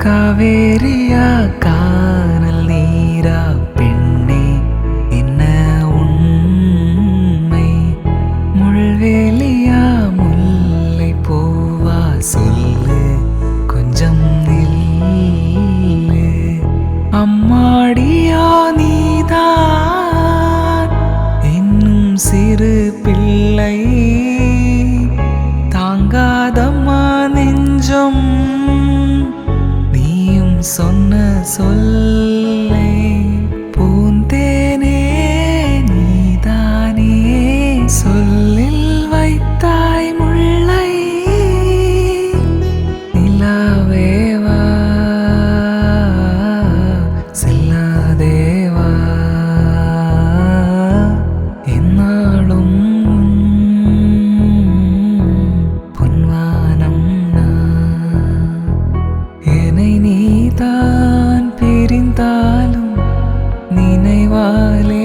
காவேரியா கானல் நீரா பெண்ணே என்ன உண்மை? முள்வேலியா முல்லை பூவா சொல்லு கொஞ்சம் நில்லு. அம்மாடியா நீதான் இன்னும் சிறு பிள்ளை, தாங்காதம்மா நெஞ்சம் நீயும் சொன்ன சொல்லை. பூந்தேனே நீதானே சொல்லில் வைத்தாய் முல்லை, நிலாவேவா செல்லாதேவா என்னாலும் பொன்வானம் நான். என்னை நீதான் பிரிந்தாலும் நினைவாலே